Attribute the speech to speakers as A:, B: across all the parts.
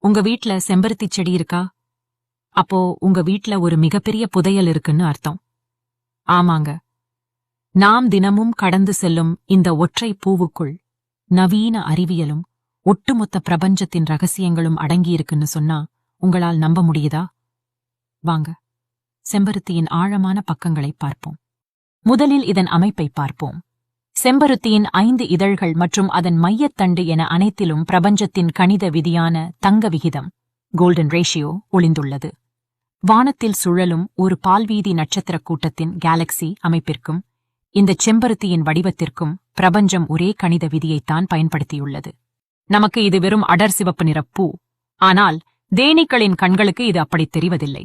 A: உங்க வீட்ல செம்பருத்தி செடி இருக்கா? அப்போ உங்க வீட்ல ஒரு மிகப்பெரிய புதையல் இருக்குன்னு அர்த்தம். ஆமாங்க. நாம் தினமும் கடந்து செல்லும் இந்த ஒற்றை பூவுக்குள் நவீன அறிவியலும் ஒட்டுமொத்த பிரபஞ்சத்தின் ரகசியங்களும் அடங்கியிருக்குன்னு சொன்னா உங்களால் நம்ப முடியுதா? வாங்க, செம்பருத்தியின் ஆழமான பக்கங்களை பார்ப்போம். முதலில் இதன் அமைப்பை பார்ப்போம். செம்பருத்தியின் 5 இதழ்கள் மற்றும் அதன் மையத்தண்டு என அனைத்திலும் பிரபஞ்சத்தின் கணித விதியான தங்க விகிதம் கோல்டன் ரேஷியோ ஒளிந்துள்ளது. வானத்தில் சுழலும் ஒரு பால்வீதி நட்சத்திரக் கூட்டத்தின் கேலக்சி அமைப்பிற்கும் இந்தச் செம்பருத்தியின் வடிவத்திற்கும் பிரபஞ்சம் ஒரே கணித விதியைத்தான் பயன்படுத்தியுள்ளது. நமக்கு இது வெறும் அடர் சிவப்பு நிறப் பூ. ஆனால் தேனீக்களின் கண்களுக்கு இது அப்படித் தெரிவதில்லை.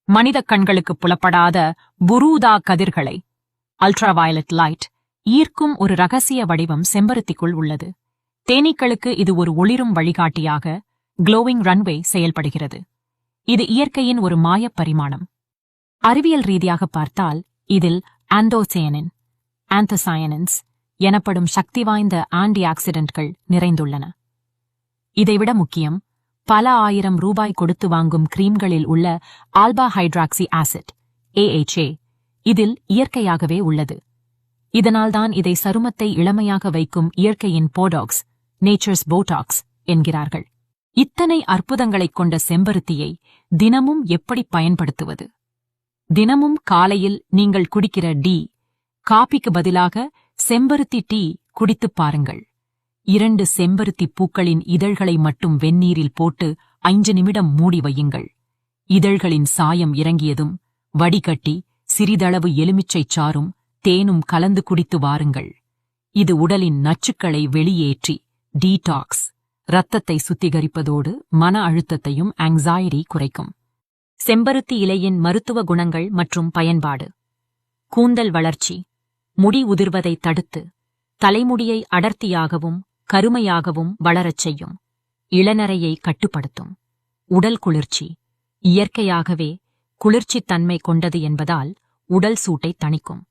A: மனிதக் கண்களுக்கு புலப்படாத புரூதா கதிர்களை அல்ட்ராவயலட் லைட் ஈர்க்கும் ஒரு ரகசிய வடிவம் செம்பருத்திக்குள் உள்ளது. தேனீக்களுக்கு இது ஒரு ஒளிரும் வழிகாட்டியாக க்ளோவிங் ரன்வே செயல்படுகிறது. இது இயற்கையின் ஒரு மாயப் பரிமாணம். அறிவியல் ரீதியாக பார்த்தால் இதில் ஆந்தோசயனின்ஸ் எனப்படும் சக்தி வாய்ந்த ஆன்டி ஆக்சிடென்ட்கள் நிறைந்துள்ளன. இதைவிட முக்கியம், பல ஆயிரம் ரூபாய் கொடுத்து வாங்கும் கிரீம்களில் உள்ள ஆல்பா ஹைட்ராக்சி ஆசிட் AHA இதில் இயற்கையாகவே உள்ளது. இதனால்தான் இதை சருமத்தை இளமையாக வைக்கும் இயற்கையின் போடாக்ஸ், நேச்சர்ஸ் போடாக்ஸ் என்கிறார்கள். இத்தனை அற்புதங்களைக் கொண்ட செம்பருத்தியை தினமும் எப்படி பயன்படுத்துவது? தினமும் காலையில் நீங்கள் குடிக்கிற காபிக்கு பதிலாக செம்பருத்தி டீ குடித்துப் பாருங்கள். 2 செம்பருத்தி பூக்களின் இதழ்களை மட்டும் வெந்நீரில் போட்டு 5 நிமிடம் மூடி வையுங்கள். இதழ்களின் சாயம் இறங்கியதும் வடிகட்டி சிறிதளவு எலுமிச்சைச் சாறும் தேனும் கலந்து குடித்து வாருங்கள். இது உடலின் நச்சுக்களை வெளியேற்றி டீடாக்ஸ், இரத்தத்தை சுத்திகரிப்பதோடு மன அழுத்தத்தையும் ஆங்ஸைட்டி குறைக்கும். செம்பருத்தி இலையின் மருத்துவ குணங்கள் மற்றும் பயன்பாடு. கூந்தல் வளர்ச்சி, முடி உதிர்வதை தடுத்து தலைமுடியை அடர்த்தியாகவும் கருமையாகவும் வளரச் செய்யும். இளநரையை கட்டுப்படுத்தும். உடல் குளிர்ச்சி, இயற்கையாகவே குளிர்ச்சித் தன்மை கொண்டது என்பதால் உடல் சூட்டை தணிக்கும்.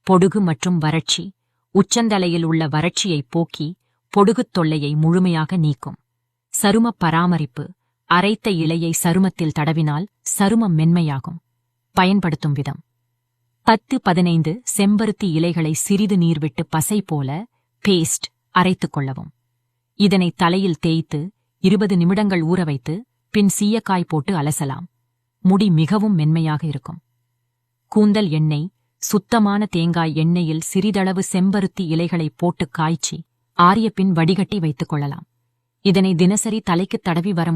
A: பொடுகு மற்றும் வறட்சி, உச்சந்தலையில் உள்ள வறட்சியைப் போக்கி பொடுகுத் தொல்லையை முழுமையாக நீக்கும். சருமப் பராமரிப்பு, அரைத்த இலையை சருமத்தில் தடவினால் சருமம் மென்மையாகும். பயன்படுத்தும் விதம்: 10-15 செம்பருத்தி இலைகளை சிறிது நீர் விட்டு பசை போல பேஸ்ட் அரைத்துக் கொள்ளவும். இதனை தலையில் தேய்த்து 20 நிமிடங்கள் ஊற வைத்து பின் சீயக்காய் போட்டு அலசலாம். முடி மிகவும் மென்மையாக இருக்கும். கூந்தல் எண்ணெய்: சுத்தமான தேங்காய் எண்ணெயில் சிறிதளவு செம்பருத்தி இலைகளை போட்டு காய்ச்சி ஆறிய பின் வடிகட்டி வைத்துக் கொள்ளலாம். இதனை தினசரி தலைக்குத் தடவி வர